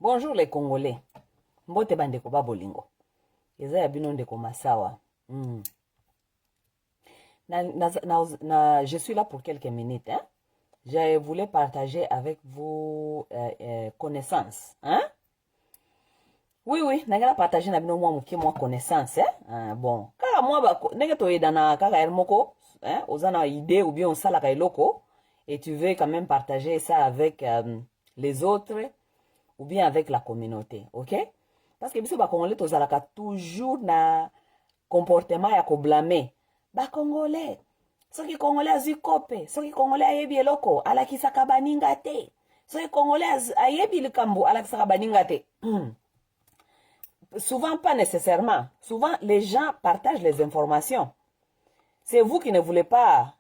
Bonjour les Congolais. Mbote bandeko babolingo. Eza ya bino ndeko masawa. Je suis là pour quelques minutes. Hein? Je voulais partager avec vous connaissances. Hein? Oui, nagala partager na bino mwa connaissance. Hein? Bon, kaka moi nenge toyeda na kaka moko, hein? Ozana idée ou bien on sala ka eloko et tu veux quand même partager ça avec les autres ou bien avec la communauté, ok? Parce que biso ba Congolais tozalaka toujours na comportement ya ko blâmer. Ba Congolais, soki Congolais azi kope, soki Congolais ayebi eloko, alakisaka baninga te. Soki Congolais ayebi likambo, alakisaka baninga te. Souvent pas nécessairement. Souvent les gens partagent les informations. C'est vous qui ne voulez pas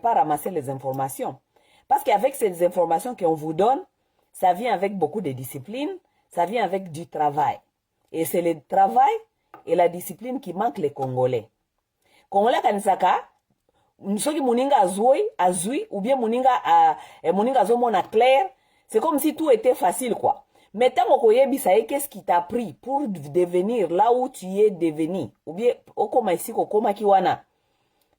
ramasser les informations. Parce qu'avec ces informations qu'on vous donne, ça vient avec beaucoup de discipline, ça vient avec du travail. Et c'est le travail et la discipline qui manquent les Congolais. Congolais kanisaka, soki muninga azui, ou bien muninga zomona clair, c'est comme si tout était facile, quoi. Mais tant que qu'est-ce qui t'a pris pour devenir là où tu es devenu, ou bien okoma ici, okoma kiwana.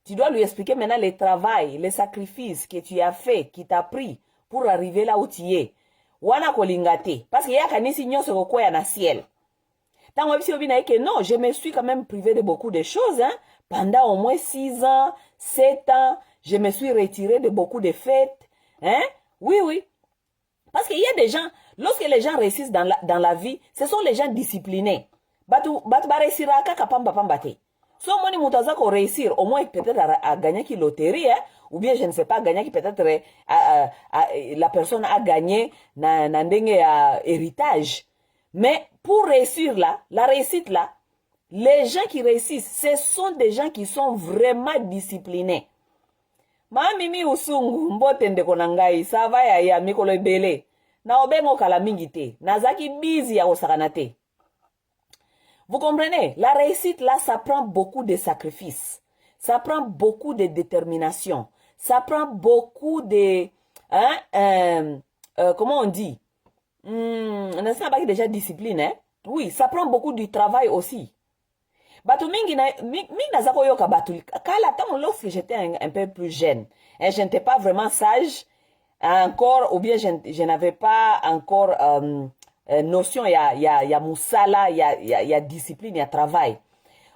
Tu dois lui expliquer maintenant le travail, les sacrifices que tu as fait, qui t'a pris pour arriver là où tu es. Wana kolingate. Parce que yaka nisi nyonso kokoya na ciel. Tango bisi obina que non, je me suis quand même privé de beaucoup de choses. Hein. Pendant au moins 6 ans, 7 ans, je me suis retiré de beaucoup de fêtes. Hein? Oui. Parce qu'il y a des gens, lorsque les gens réussissent dans la vie, ce sont les gens disciplinés. Batu ba réussira kaka pamba te. So moni mutaza ko réussir, au moins peut-être à gagner qui loterie, hein? Ou bien je ne sais pas, gagner qui peut-être la personne a gagné na ndenge héritage. Mais pour réussir là, la réussite là, les gens qui réussissent, ce sont des gens qui sont vraiment disciplinés. Mimi usungu mbote ndeko nangai sava ya mikolo ebele na obengo kala mingi te nazaki busy ya kosakana te. Vous comprenez? La réussite là, ça prend beaucoup de sacrifices, ça prend beaucoup de détermination, ça prend beaucoup de comment on dit, on a pas déjà discipline, hein? Oui, ça prend beaucoup du travail aussi. Batu mingi nazako yoka batu kala tant lorsque j'étais un peu plus jeune et je n'étais pas vraiment sage encore, ou bien je n'avais pas encore notion ya musala ya discipline ya travail.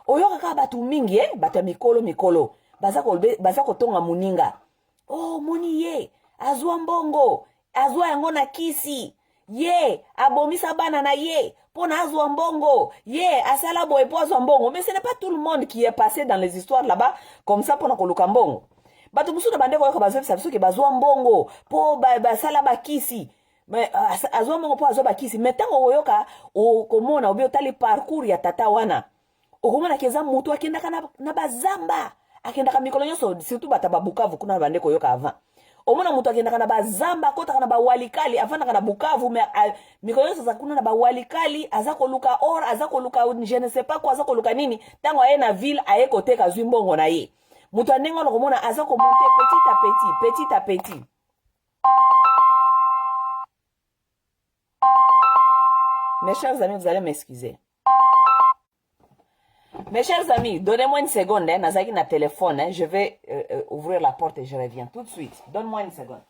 Oyoka ka batu mingi batu mikolo bazako tonga muninga. Oh moni ye azwa mbongo, azwa yango na kisi. Ye abomisa bana na ye pona azwa mbongo, ye asala boye po azwa mbongo. Mais ce n'est pas tout le monde qui est passé dans les histoires là-bas comme ça pona koluka mbongo. Batu musuka bandeko yoka bazwe bisabiso ke bazwa mbongo po basala bakisi. Mais azwa mbongo po azwa bakisi. Mais tango oyoka okomona obi otali parcours ya tata wana, okomona keza mutu akendaka na bazamba, akendaka mikolo nyonso, surtout bataba Bukavu kuna bandeko yoka avant. Omona mutu akendaka na bazamba, kotaka na bawalikali, afandaka na Bukavu, mais mikolo nyonso zakuna na bawalikali, azako luka or, azako luka je ne sais pas quoi, azako luka nini, tango aye na ville aye koteka zwi mbongo na ye. Mutu andengo lokomona azako monter petit à petit. Mes chers amis, vous allez m'excuser. Mes chers amis, donnez-moi une seconde, hein, Nazaki na téléphone, hein, je vais ouvrir la porte et je reviens tout de suite. Donne-moi une seconde.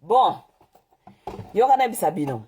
Bon, yokana bisabino.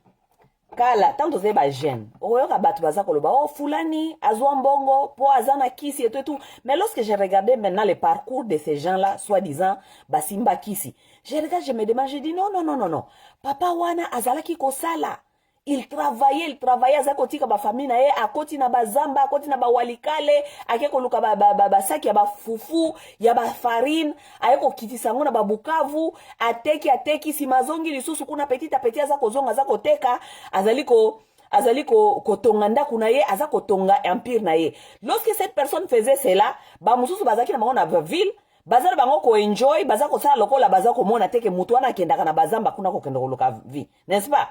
Kala, tant que ba jeune, oyoka batu baza koloba, oh fulani, azwa mbongo, po azana kisi et tout. Mais lorsque j'ai regardé maintenant le parcours de ces gens-là, soi-disant, basimba kisi, je regarde, je me demande, je dis non. Papa wana azalaki kosala. Il travaillait, azakoti ka ba famille na ye, akoti na bazamba, akoti na ba walikale, akeko luka ba saki ya ba fufu, ya ba farine, ayeko kitisango na ba Bukavu, ateki simazongi lisusu kuna petit à petit azako zonga azako teka, azaliko azali kotonga ndako na ye, aza kotonga empire na ye. Lorsque cette personne faisait cela, ba mususu bazaki na bango na ville, baza bango ko enjoy, baza ko sala lokola baza ko mona teke mutu wana kendaka na bazamba kuna ko kende koluka vie, n'est-ce pas?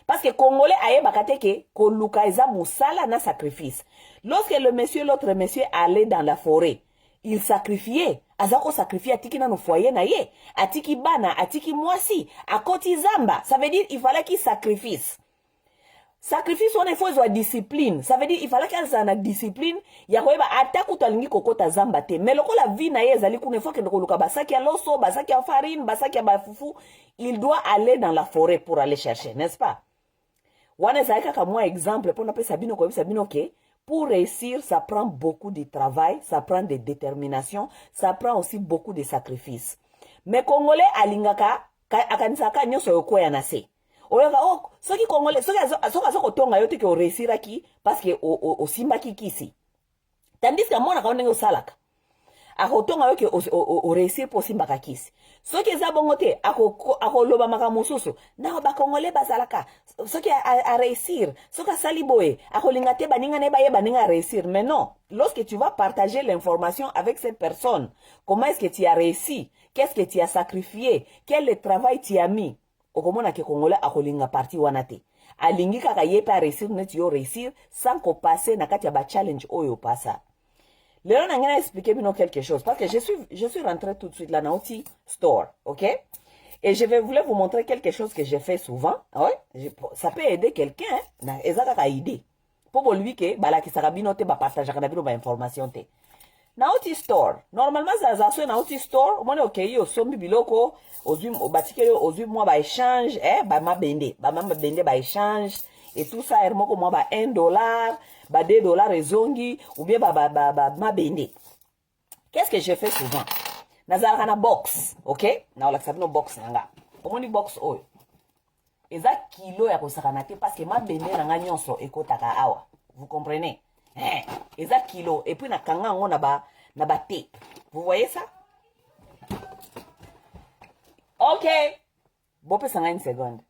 Parce que Congolais ayebaka teke koluka eza musala na sacrifice. Lorsque l'autre monsieur allait dans la forêt, il sacrifiait. Azako sacrifier atiki na no foyer na ye, atiki bana, atiki mwasi, akoti zamba. Ça veut dire il fallait qu'il sacrifice. Sacrifice on faut soit discipline. Ça veut dire il fallait qu'il ait une discipline. Ya koyeba ataku talingi kokota zamba te. Mais loko la vie na ye ezali kuna faut que ndokoluka basaki ya loso, basaki ya farine, basaki ya bafufu, il doit aller dans la forêt pour aller chercher, n'est-ce pas? Wana zaika ka moi exemple pour na pe sabino ko sabino ke pour réussir, ça prend beaucoup de travail, ça prend de détermination, ça prend aussi beaucoup de sacrifices. Mais Congolais alingaka akanisaka nyoso yokoya na se. Oyoka soki Congolais soki kotonga yote ke o réussir aki parce que o simbaki kisi. Tandis que mona ka ndenge osalaka. Akotonga yoke o réussir pour simbaka kisi. Soki eza bongo te akoloba makambo mosusu na ba Congolais bazalaka soki a réussir soki asali boye akolinga te baninga ne baye baninga réussir. Mais non, lorsque tu vas partager l'information avec cette personne, comment est-ce que tu as réussi, qu'est-ce que tu as sacrifié, quel travail tu as mis, okomona ke Congolais akolinga parti wana te, alingi kaka ye pa réussir net yo réussir sans ko passer na kati ya ba challenge oyo passa. Léon a expliqué quelque chose parce que je suis rentré tout de suite là dans Outil Store, ok? Et je vais voulais vous montrer quelque chose que j'ai fait souvent, ouais? Ça peut aider quelqu'un, hein? Ezaka idée. Pour lui que bala ki sarabino te ba partager kana bino ba information te. Na Outil Store, normalement ça na Outil Store, on est ok yo sombi biloko, ozui batike ozui moi ba échange, ba bende ba échange et tout ça hermoko moi ba $1. Ba $2 ezongi ou bien mabende. Qu'est-ce que je fais souvent? Nazalaka na box, ok? Na olakisa sabino box nanga. Omoni box oyo. Eza kilo ya kosakana te parce que mabende nanga nyonso ekotaka awa. Vous comprenez? Eza kilo et puis na kanga ngo na ba tape. Vous voyez ça? Ok. Bope sanga une seconde.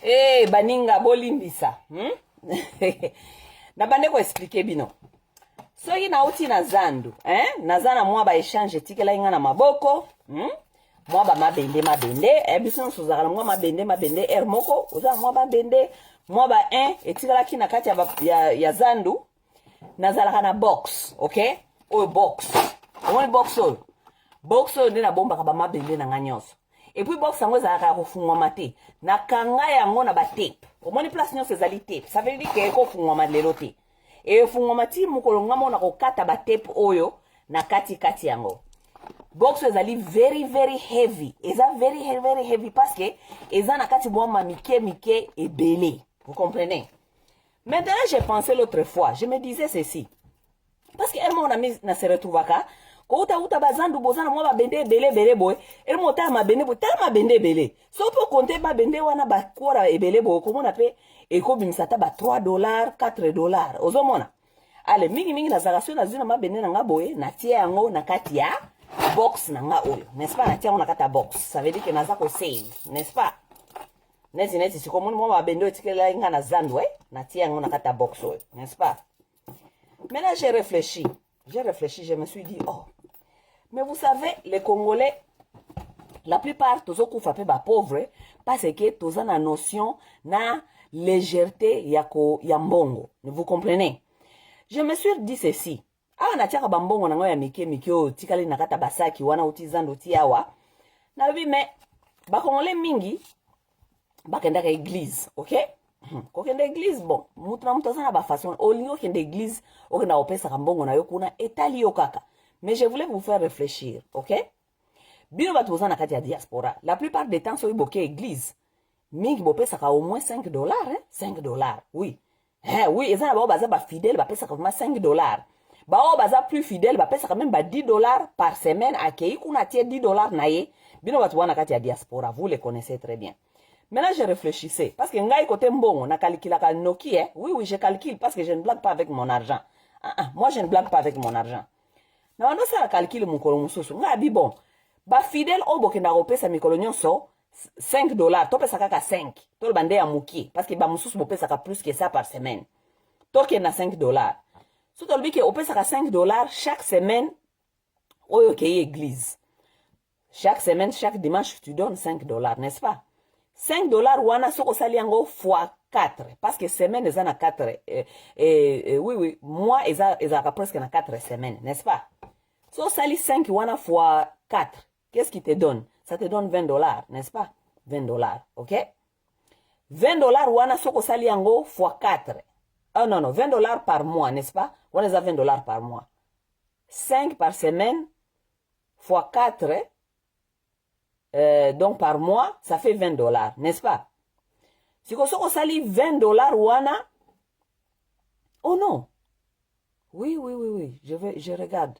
Eh, baninga bolimbisa. Na bande ko expliquer bino. Soki nauti na zandu, naza na mwa ba échange tikela inga na maboko, mwa ba mabende, biso nso zala mwa mabende er moko, oza mwa mabende, mwa ba 1 etikela ki na kati ya zandu, nazalaka na box, okay? Oyo box. Omoni box oyo. Box oyo nde na bombaka ba mabende na nga nyonso. Et puis box yango ezalaka kofungwama te. Nakanga yango na ba tape. Omoni place nyonso ezali tape. Ça veut dire que ekofungwama lelo te. Et fungwama ti mukolo nga mona kokata ba tape oyo na kati yango. Box ezali very very heavy. Eza very heavy parce que eza na kati boma mike ebele. Vous comprenez? Maintenant j'ai pensé l'autre fois, je me disais ceci. Parce que elle m'a mis na se retrouvaka ko uta bazandu bozana mwa bende ebele boy. Elle m'a ta ma bende ebele. So peut compter ba bende wana ba kwara ebele boy ko mona pe eko bimisata ba $3, $4. Ozomona. Ale mingi na zagasio na zina mabende na nga boye na tie yango na kati ya box na nga oyo. N'est-ce pas? Na tie yango na kati ya box. Ça veut dire que naza ko save, n'est-ce pas? Neti siko moni mwa mabende etikela inga na zandu na tie yango na kati ya box oyo, n'est-ce pas? Maintenant j'ai réfléchi, je me suis dit oh. Mais vous savez les Congolais la plupart tozo kufa pe ba pauvre parce que toza na notion na légèreté ya mbongo. Vous comprenez? Je me suis dit ceci. Ah na tiaka bambongo na ngo ya mike o tikali na kata basaki wana utizando tiawa. Na bi mais ba Congolais mingi bakenda ka église, OK? Kokenda église bon, mutu na ba façon olingo kende église okenda opesa kambongo na yo kuna etali yo kaka. Mais je voulais vous faire réfléchir, OK? Bino batu na kati ya diaspora. La plupart des temps so iboke église. Mingi bopesa ka au moins $5, $5. Oui. Oui, ezana ba baza ba fidèle ba pesa ka au moins $5. Ba o baza plus fidèle ba pesa ka même ba $10 par semaine akei kuna tie $10 na ye. Bino batu na kati ya diaspora, vous les connaissez très bien. Maintenant je réfléchissais parce que ngai côté mbongo na calculaka noki oui je calcule parce que je ne blague pas avec mon argent. Moi je ne blague pas avec mon argent. Na ndo ça calcule mukolo mususu nga bi bon ba fidèle obokenda kopesa mikolo nyonso $5 to pesa kaka 5 to bande ya muki parce que ba mususu bopesa ka plus que ça par semaine to ke na $5 so to biki opesa ka $5 chaque semaine oyo ke église chaque semaine chaque dimanche tu donnes $5, n'est-ce pas? $5 wana soko sali yango fois 4 parce que semaine eza na 4 oui mois eza presque na 4 semaines, n'est-ce pas? So sali 5 wana fois 4, qu'est-ce qui te donne? Ça te donne $20, n'est-ce pas? $20, OK? $20 wana soko sali yango fois 4. Oh non, $20 par mois, n'est-ce pas? Wana eza $20 par mois. 5 par semaine fois 4 donc par mois, ça fait $20, n'est-ce pas? Si on sali $20 wana, oh non. Oui, je regarde.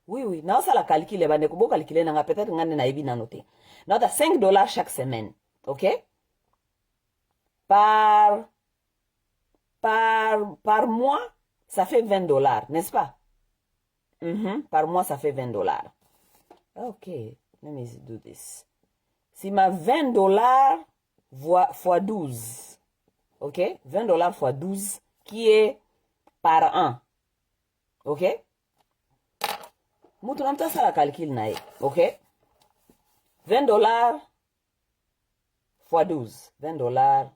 Oui, non, ça la calcule, bah, ne kubo calculer, n'a peut-être ngane na ebi na noté. Non, t'as $5 chaque semaine, ok? Par mois, ça fait $20, n'est-ce pas? Par mois, ça fait $20. Ok, let me do this. Si ma $20 fois 12, ok? $20 fois 12, qui est par an, ok? Moutou namta ça la calcul nae, ok? $20 fois 12, $20.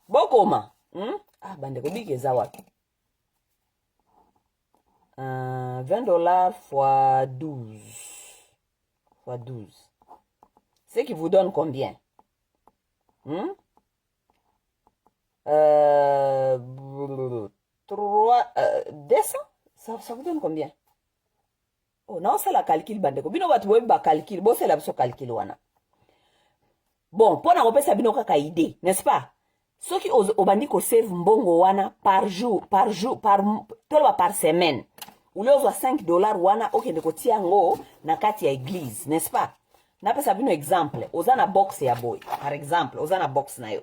Bokoma, ah, bande kobiki zawa. $20 fois 12. Fois 12. Ce qui vous donne combien? 200? Ça vous donne combien? Oh non, c'est la calcul bande. Bino batu web ba calcul. Bon, c'est la calcul wana. Bon, pour na repesa bino kaka idée, n'est-ce pas? Ce qui obandi ko save mbongo wana par jour, par semaine. Ou le $5 wana okende ko tiango na kati ya église, n'est-ce pas? Na pesa bino exemple, ozana box ya boy. Par exemple, ozana box na yo.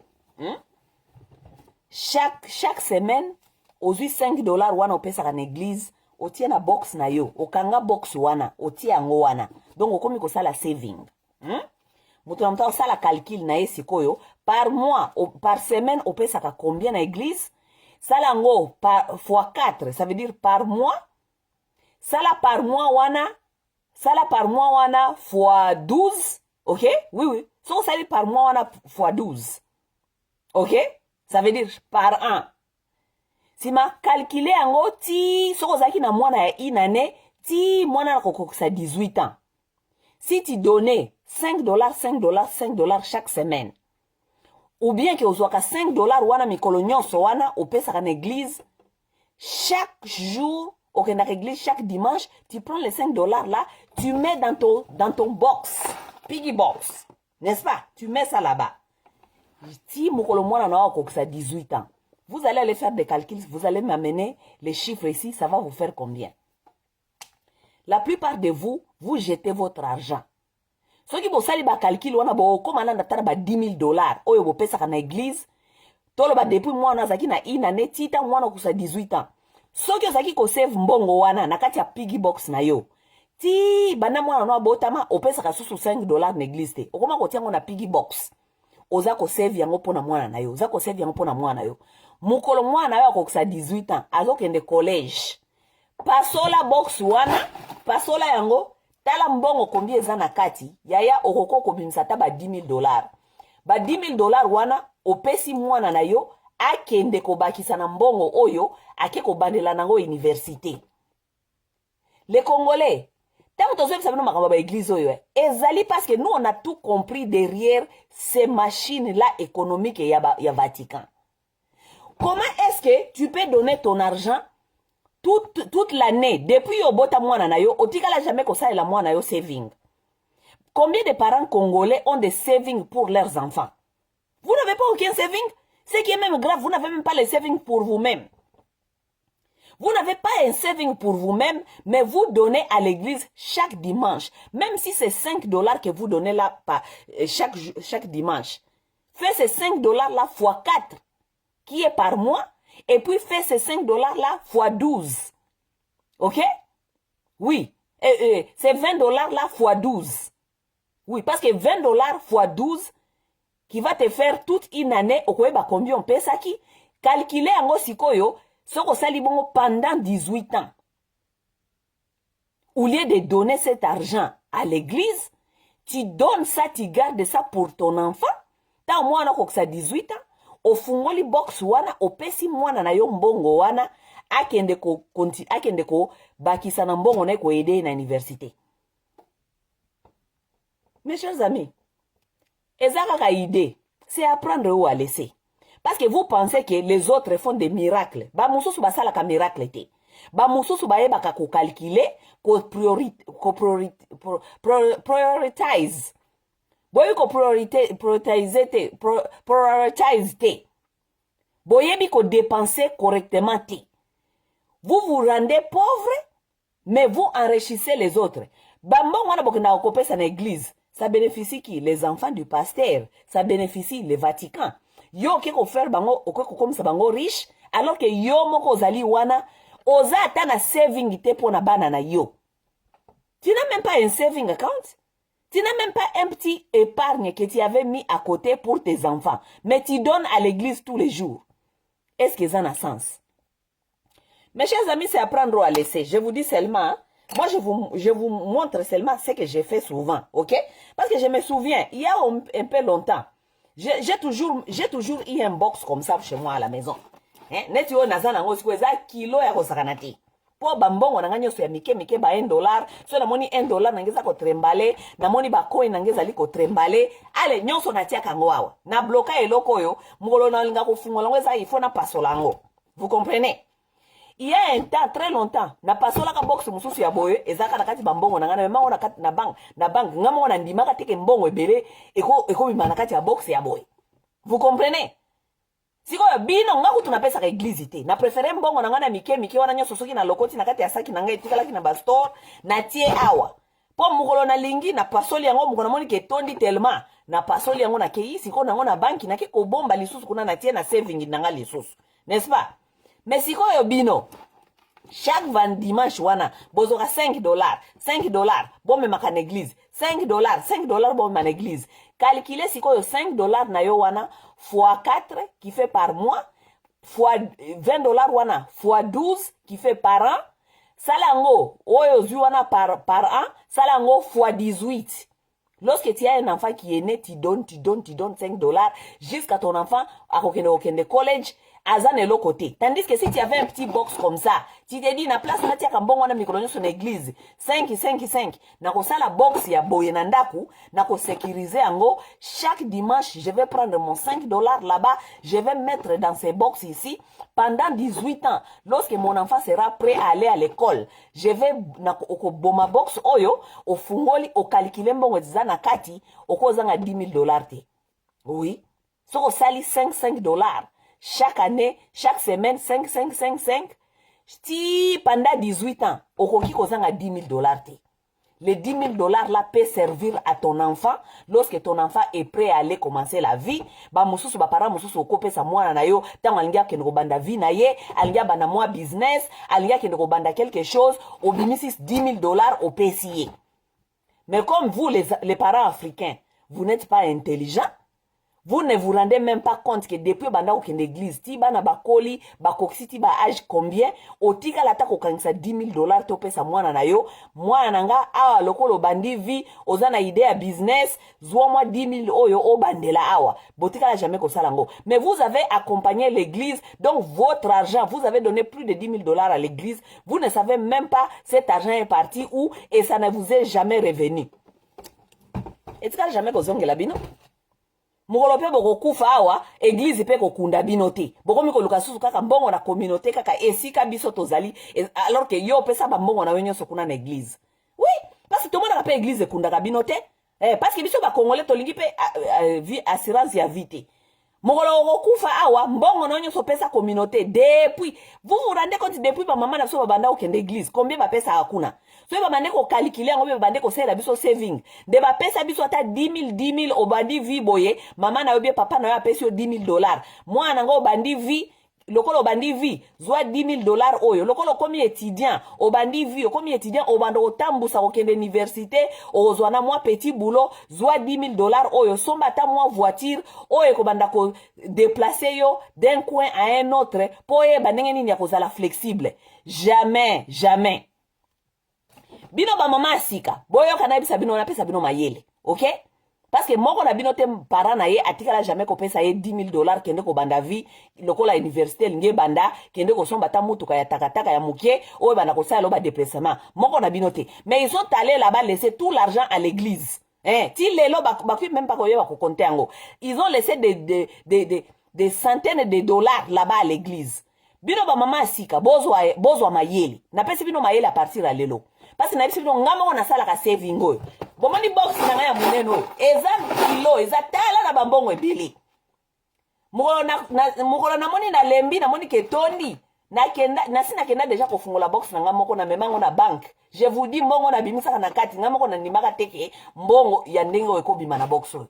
Chaque semaine, ozui $5 wana opesa ka na église, otie na box na yo, okanga box wana, otie yango wana. Donc okomi ko sala saving. Mutu na mta sala calcul na ye sikoyo, par mois, par semaine, opesaka combien na église? Sala ngo fois 4, ça veut dire par mois. Sala par mois wana fois 12, ok? Oui. So sali par mois wana fois 12. Ok? Ça veut dire par an. Si ma calculé yango ti soko zaki na mwana ya une année, ti mwana na kokokisa 18 ans. Si tu donnais $5 chaque semaine, ou bien que ozwaka $5 wana mikolo nyonso wana opesaka na église, chaque jour, ok, na église chaque dimanche, tu prends les $5 là, tu mets dans ton box, piggy box, n'est-ce pas? Tu mets ça là-bas. Si mokolo mwana na kokokisa 18 ans, vous allez aller faire des calculs, vous allez m'amener les chiffres ici, ça va vous faire combien? La plupart de vous, vous jetez votre argent. Ceux qui bosali ba calcul wana bo komana na tara ba $10,000 oyo bo pesa kana église tolo ba depuis mwana zaki na ina ne tita mwana kusa 18 ans. Ceux qui zaki ko save mbongo wana na kati ya piggy box na yo. Ti bana mwana no botama opesa ka susu $5 na église te. Okoma ko tiango na piggy box. Oza ko save yango pona mwana na yo. Oza ko save yango pona mwana yo. Mukolo mwana yo akokusa 18 ans azokende collège. Pasola box wana, pasola yango tala mbongo combien eza na kati yaya okoko kobimisa ta ba $10,000. Ba $10,000 wana opesi mwana na yo akende kobakisa na mbongo oyo ake kobandela nango université. Les Congolais, tant que vous savez makambo ba église oyo, ezali parce que nous on a tout compris derrière ces machines là économiques ya Vatican. Comment est-ce que tu peux donner ton argent toute l'année, depuis au bota mwana na yo, otikala jamais ko sa la mwana yo saving? Combien de parents congolais ont des savings pour leurs enfants? Vous n'avez pas aucun saving? Ce qui est même grave, vous n'avez même pas les savings pour vous-même. Vous n'avez pas un saving pour vous-même, mais vous donnez à l'église chaque dimanche. Même si c'est $5 que vous donnez là chaque dimanche. Faites ces $5 là fois 4, qui est par mois. Et puis fait ces $5 là fois 12. Ok? Oui. C'est $20 là fois 12. Oui, parce que $20 fois 12 qui va te faire toute une année, okoyeba combien on paie ça qui? Calculer en sikoyo, soko sali bongo pendant 18 ans. Au lieu de donner cet argent à l'église, tu donnes ça, tu gardes ça pour ton enfant. Tant moi on a 18 ans. Ofungoli box wana opesi mwana na yo mbongo wana akende ko bakisa na mbongo na ko aider na université. Mes chers amis, ezaka idée, c'est apprendre ou à laisser. Parce que vous pensez que les autres font des miracles. Ba mususu basala ka miracle te. Ba mususu ba yeba ka ko calculer, ko prioritize. Boye ko prioritize te. Boye ko dépenser correctement te. Vous vous rendez pauvre, mais vous enrichissez les autres. Bambon wana bokenda okopesa na église. Ça bénéficie qui? Les enfants du pasteur. Ça bénéficie le Vatican. Yo ke ko faire bango okoko comme ça bango riche, alors que yo moko ozali wana oza ata na saving te pona bana na yo. Tu n'as même pas un saving account. Tu n'as même pas un petit épargne que tu avais mis à côté pour tes enfants. Mais tu donnes à l'église tous les jours. Est-ce que ça a sens? Mes chers amis, c'est apprendre à laisser. Je vous dis seulement, hein, moi je vous montre seulement ce que j'ai fait souvent. Ok? Parce que je me souviens, il y a un peu longtemps, j'ai toujours eu un box comme ça chez moi à la maison. Net yo nazana ngo sikweza kilo ya kosakanati. Po bambongo na nganyo so ya mike ba $1, so na moni $1 nangeza ko trembale, na moni ba coin nangeza liko trembale, ale nyonso na tia kango awa. Na bloka eloko yo, mugolo na linga ko fungola ngeza ifo na pasola ngo. Vous comprenez? Il y a un temps très longtemps, na pasola ka box mususu ya boye, ezaka na kati bambongo na ngana mema ona kati na bank, ngamo na ndima kati ke mbongo ebele, eko bima na kati ya box ya boye. Vous comprenez? Siko ya bino nga kutu na pesa ka église te. Na préféré mbongo na ngana mike wana nyoso soki na lokoti na kati ya saki na ngai etikala ki na ba store na tie awa. Po mukolo na lingi na pasoli yango mukona moni ke tondi tellement na pasoli yango na kei siko na ngona banki na ke ko bomba lisusu kuna na tie na saving na nga lisusu. N'est-ce pas? Mais siko yo bino Chaque dimanche, wana, bozora $5. $5, bon, mais ma église. $5, bon, ma église. Calculez si quoi $5 na yo wana, fois 4 qui fait par mois, fois $20 wana, fois 12 qui fait par an. Salango, oyo wana par an, salango fois 18. Lorsque tu as un enfant qui est né, tu donnes $5 jusqu'à ton enfant à Okende College, à l'autre côté. Tandis que si tu avais un petit box comme ça, tu te dis, na place, na tia kambongo na micronia son église, 5, na ko la box ya boye nandaku, na ko sécuriser ango, chaque dimanche, je vais prendre mon $5 là-bas, je vais mettre dans ces box ici, pendant 18 ans, lorsque mon enfant sera prêt à aller à l'école, je vais, na boma box oyo, au fungoli, au calculer mbongo na kati, au kozanga $10,000 te. Oui. So ko sali $5. Chaque année, chaque semaine, 5. Si pendant 18 ans, okoki kozanga $10,000 te. Les $10,000 là peut servir à ton enfant lorsque ton enfant est prêt à aller commencer la vie. Ba mususu ba para mususu okope sa mwana na yo, tango alingia kende banda vie na ye, alingia bana moi business, alingia kende banda quelque chose, obimisi $10,000 au PCA. Mais comme vous les parents africains, vous n'êtes pas intelligents. Vous ne vous rendez même pas compte que depuis banda ou kende église, ti bana bakoli, bakoksiti ba âge combien, otika la tako kanisa $10,000 tope sa mwana na yo, mwana nanga awa lokolo bandi vi, ozana idée à business, zwa moi 10,000 oyo o bandela awa, botika la jamais ko salango. Mais vous avez accompagné l'église, donc votre argent, vous avez donné plus de $10,000 à l'église, vous ne savez même pas cet argent est parti où et ça ne vous est jamais revenu. Et tu n'as jamais kozonge la bino? Mukolo pe boko kufa awa, église pe kokunda bino te. Boko miko luka susu kaka mbongo na communauté kaka esika biso tozali, alors que yo pesa ba mbongo na wenyo sokuna na église. Oui, parce que tout le monde a pas église kunda ka bino te. Parce que biso ba congolais tolingi pe assurance ya vie te. Mukolo kufa awa, mbongo na wenyo so pesa communauté depuis. Vous vous rendez compte depuis ba maman na so ba banda okende église, combien ba pesa hakuna? So ba bande ko calculer ngo ba bande ko sela biso saving de ba pesa biso ata 10,000 obandi vi boye mama na yo papa na yo apesi yo $10,000 mwana ngo obandi vi lokolo obandi vi zwa $10,000 oyo lokolo komi étudiant obandi vi komi étudiant obando otambusa okende université ozwa na moi petit boulot zwa $10,000 oyo somba ta moi voiture oyo ko banda ko déplacer yo d'un coin à un autre po ye bandenge nini ya kozala flexible. Jamais bino ba mama asika boyo kana bisa bino na pesa bino mayele, OK? Parce que moko na bino te para na ye atikala jamais ko pesa ye $10,000 kende ko banda vie lokola université linge banda kende ko somba ta mutuka ya takataka ya mukie oyo bana ko sala ba déplacement moko na bino te, mais ils sont allés là-bas laisser tout l'argent à l'église. Ti lelo ba même pas ko yeba ko compter ngo, ils ont laissé des centaines de dollars là-bas à l'église. Bino ba mama asika bozwa mayele na pesa bino mayele à partir à lelo. Parce que na biso ngama ona sala ka saving oyo. Bomani box na ngaya muneno. Eza kilo, eza tala na bambongo ebele. Mukolo na moni na lembi na moni ketondi. Na sina kenda déjà ko fungola box na ngama ko na memango na bank. Je vous dis mbongo na bimisa na kati ngama ko na nimaka teke mbongo ya ndenge oyo ko bima na box oyo.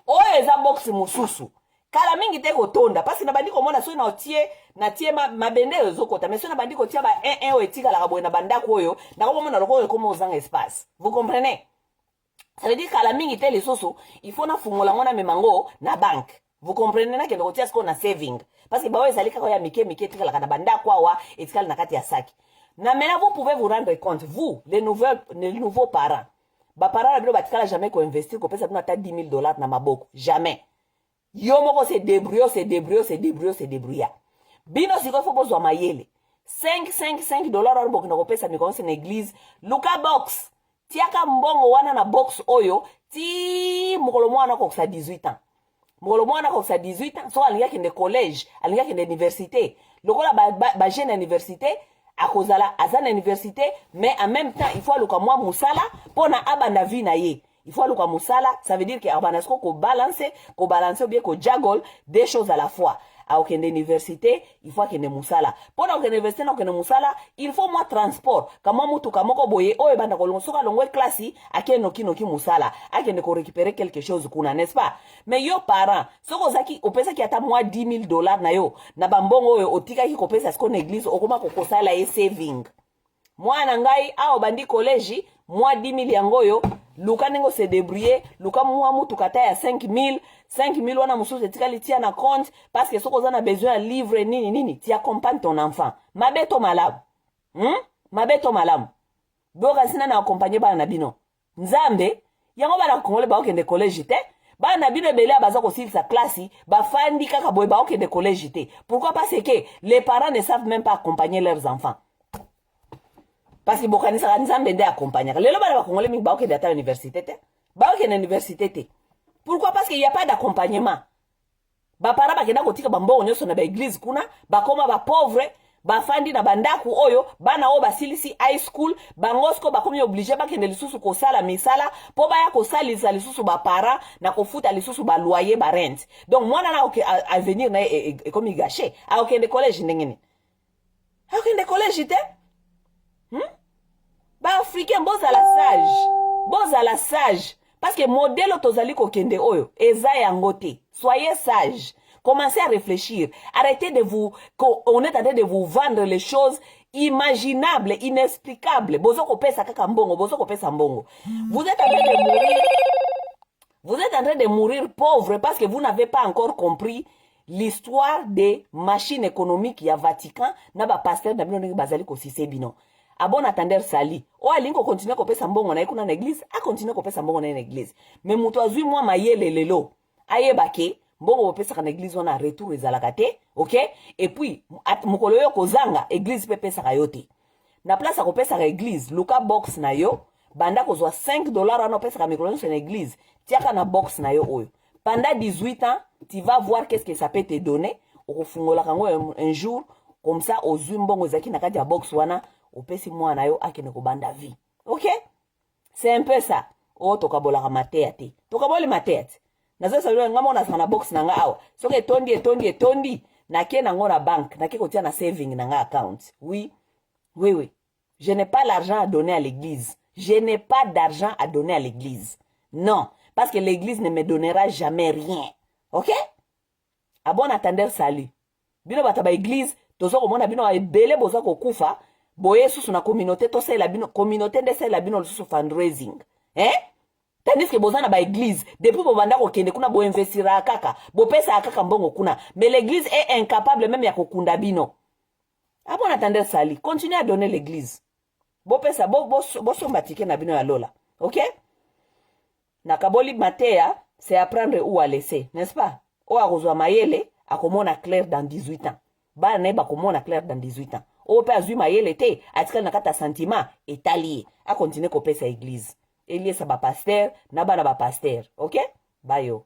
Oyo eza box mususu. Kala mingi te kotonda parce que na bandi komona so na tie mabende ezokota mais so na bandi kotia ba 1 o etika la boye na bandako oyo na komona lokolo komo ozanga espace. Vous comprenez? Ça veut dire kala mingi te lesoso il faut na fungola ngona memango na banque. Vous comprenez na kende kotia sko na saving parce que bawe ezalika ko ya mike etika la kana bandako awa etika na kati ya saki. Na maintenant vous pouvez vous rendre compte vous les nouveaux parents. Ba parents na bilo batikala jamais ko investir ko pesa bino ata $10,000 na maboko. Jamais. Yo moko se débrouiller. Bino siko fo bozwa mayele. $5 or bokina ko pesa mi konse na église. Luka box. Tiaka mbongo wana na box oyo. Ti mukolo mwana ko sa 18 ans. Mukolo mwana ko sa 18 ans. So alinga kende collège, alinga kende université. Lokola ba jeune université. Akozala azana université, mais en même temps il faut luka mwa musala pona abanda vie na ye. Il faut aller musala, ça veut dire que abanasko ko balancer ou bien ko juggle des choses à la fois. aokende université il faut akende musala pona okende université na okende musala il faut moi transport kama mutuka moko boye oyo banda kolongo soka longwe classe akende noki musala akende ko récupérer quelque chose kuna n'est-ce pas mais yo parent soko zaki opesa ki ata moi $10,000 na yo na bambongo oyo otika ki kopesa siko na église okoma kokosala ye saving mwana ngai ao bandi collège moi 10,000 yango yo luka nengo se débrouiller luka mwa mutuka ta ya 5,000 wana mususu etikali tia na compte parce que soko zana besoin ya livre nini ti accompagne ton enfant mabeto malamu mabeto malamu boka sina na accompagner bana bino nzambe yango bana kongole ba okende collège te bana bino ebele abaza kosilisa classe bafandi kaka boye ba okende collège te pourquoi parce que les parents ne savent même pas accompagner leurs enfants parce que bokanisa nzambe nde accompagner lelo bana bakongole mingi ba okende ata université te ba okende université te pourquoi parce qu'il y a pas d'accompagnement ba para bakenda kotika bambongo nyoso na ba église kuna bakoma ba pauvre bafandi na bandaku oyo bana o basilisi high school bangosko bakomi obligé bakende lisusu kosala misala po baya kosalisa lisusu ba para na kofuta lisusu ba loyer ba rent donc mwana na à venir na comme gâché a okende collège ndengene a okende collège te ba africain boza la sage parce que modèle tozali kokende oyo eza yango te soyez sage. Commencez à réfléchir. Arrêtez de vous... On est en train de vous vendre les choses imaginables, inexplicables. Vous êtes en train de mourir. Vous êtes en train de mourir pauvre parce que vous n'avez pas encore compris l'histoire des machines économiques. Il y a Vatican, naba pasteur d'abino bazali ko sisebino. A bon attendeur sali. O alinko continue ko pesa mbongo na ikuna na église, a continue ko pesa mbongo na église. Mais muto azui moi mayele lelo. Ayebake mbongo bopesa na église wana retour ezalaka te, OK? Et puis mukolo yo kozanga église pe pesa kayote. Na place ko pesa ka église, luka box na yo, banda kozwa $5 ana pesa ka mikolo na église, tiaka na box na yo oyo. Pendant 18 ans, tu vas voir qu'est-ce que ça peut te donner. Okofungola kango un jour comme ça ozwi mbongo zaki na kati ya box wana, opesi mwana yo akene ko banda vie. OK? C'est un peu ça. O tokabola matea te. Tokabole matea te. Nazo saluwa ngamo na sana box nanga awa. Soke tondi. Na ke nango na bank. Na ke kotia na saving nanga account. Oui. Je n'ai pas l'argent à donner à l'église. Je n'ai pas d'argent à donner à l'église. Non. Parce que l'église ne me donnera jamais rien. OK? A bon attendeur salut. Bino bataba église. Tozo komona bino ebele boza kokufa. Boye susu na communauté. Tosa la bino. Communauté ndesa la bino susu fundraising. Tandis que bozana ba église depuis bobanda ko kende kuna bo investira kaka bo pesa kaka mbongo kuna mais l'église est incapable même ya kokunda bino. Bon attendez sali continuez à donner l'église bo pesa bo sombatike na bino ya lola. OK? Na kaboli matea c'est apprendre ou à laisser, n'est-ce pas? O akozwa mayele akomona clair dans 18 ans. Ba ne ba komona clair dans 18 ans. O pe azui mayele te atika na kata sentiment etali a continuer ko pesa église. Elie sa ba pasteur, na ba pasteur. OK? Bye yo.